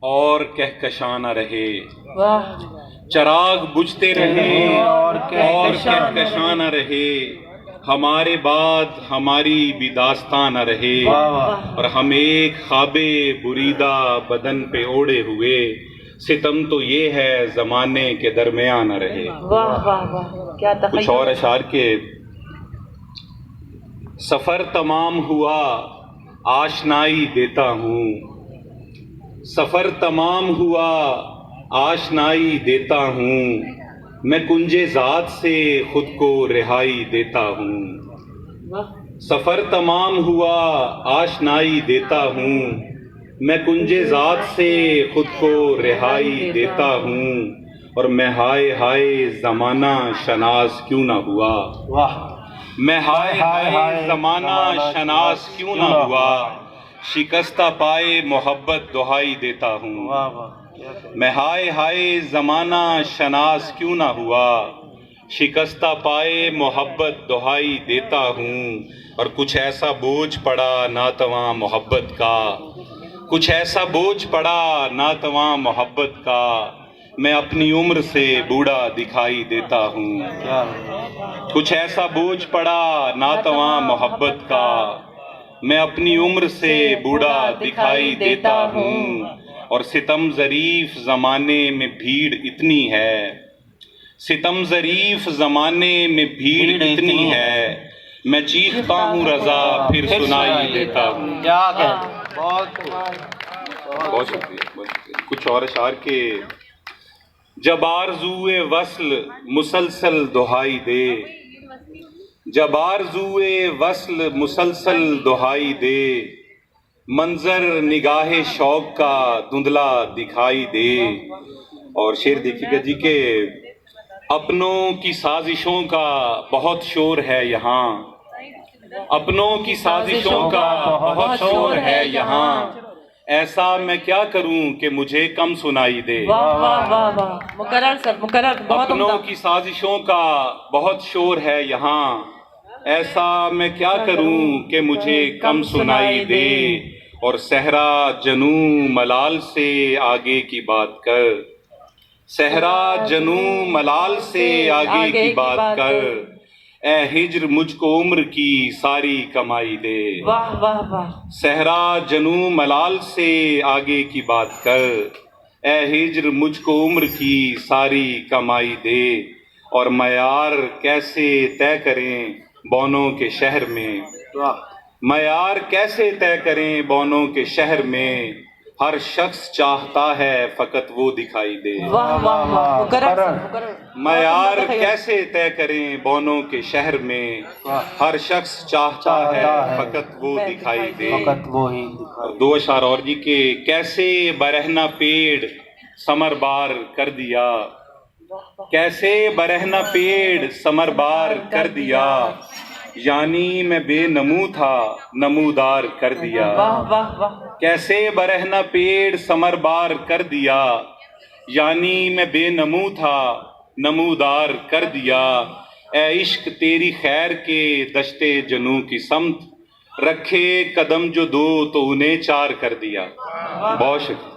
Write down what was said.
اور کہکشاں نہ رہے، چراغ بجھتے رہے اور کہکشاں نہ رہے، ہمارے بعد ہماری بھی داستاں نہ رہے، اور ہم ایک خواب بریدہ بدن پہ اوڑے ہوئے، ستم تو یہ ہے زمانے کے درمیان نہ رہے۔ واہ واہ واہ، کیا تخیل۔ کچھ اور اشعار کے سفر تمام ہوا آشنائی دیتا ہوں، سفر تمام ہوا آشنائی دیتا ہوں، میں کنج ذات سے خود کو رہائی دیتا ہوں۔ سفر تمام ہوا آشنائی دیتا ہوں، میں کنج ذات سے خود کو رہائی دیتا ہوں، اور میں ہائے ہائے زمانہ شناس کیوں نہ ہوا، میں ہائے ہائے زمانہ شناس کیوں نہ ہوا، شکستہ پائے محبت دہائی دیتا ہوں۔ میں ہائے ہائے زمانہ شناس کیوں نہ ہوا، شکستہ پائے محبت دہائی دیتا ہوں، اور کچھ ایسا بوجھ پڑا ناتواں محبت کا، کچھ ایسا بوجھ پڑا ناتواں محبت کا، میں اپنی عمر سے بوڑھا دکھائی دیتا ہوں۔ کچھ ایسا بوجھ پڑا ناتواں محبت کا، میں اپنی عمر سے بوڑھا دکھائی دیتا ہوں، اور ستم ظریف زمانے میں بھیڑ اتنی ہے، ستم ظریف زمانے میں بھیڑ اتنی ہے، میں چیختا ہوں رضا پھر سنائی دیتا ہوں۔ بہت شکریہ۔ کچھ اور اشعار کے جب آرزوئے وصل مسلسل دہائی دے، جب آرزوئے وصل مسلسل دہائی دے، منظر نگاہ شوق کا دھندلا دکھائی دے، اور شعر دیکھیے گا جی کہ اپنوں کی سازشوں کا بہت شور ہے یہاں، اپنوں کی سازشوں کا بہت شور ہے یہاں، ایسا میں کیا کروں کہ مجھے کم سنائی دے۔ واہ واہ واہ واہ، مکرر سر مکرر، بہت اپنوں عمدہ۔ کی سازشوں کا بہت شور ہے یہاں، ایسا میں کیا کروں کہ مجھے کم سنائی دے، اور صحرا جنوں ملال سے آگے کی بات کر، صحرا جنوں ملال سے آگے کی بات کر، اے ہجر مجھ کو عمر کی ساری کمائی دے۔ واہ واہ واہ، صحرا جنوں ملال سے آگے کی بات کر، اے ہجر مجھ کو عمر کی ساری کمائی دے، اور معیار کیسے طے کریں بونوں کے شہر میں، معیار کیسے طے کریں بونوں کے شہر میں، ہر شخص چاہتا ہے فقط وہ دکھائی دے۔ واہ واہ واہ، مکرر سر مکرر۔ معیار کیسے طے کریں بونوں کے شہر میں، ہر شخص چاہتا ہے فقط وہ دکھائی دے۔ اور دو اشعار اور جی کہ کیسے برہنہ پیڑ ثمر بار کر دیا، کیسے برہنہ پیڑ ثمر بار کر دیا، یعنی میں بے نمو تھا نمودار کر دیا۔ واہ واہ واہ، کیسے برہنہ پیڑ ثمر بار کر دیا، یعنی میں بے نمو تھا نمودار کر دیا، اے عشق تیری خیر کے دشتے جنوں کی سمت، رکھے قدم جو دو تو انہیں چار کر دیا۔ بہت شکریہ۔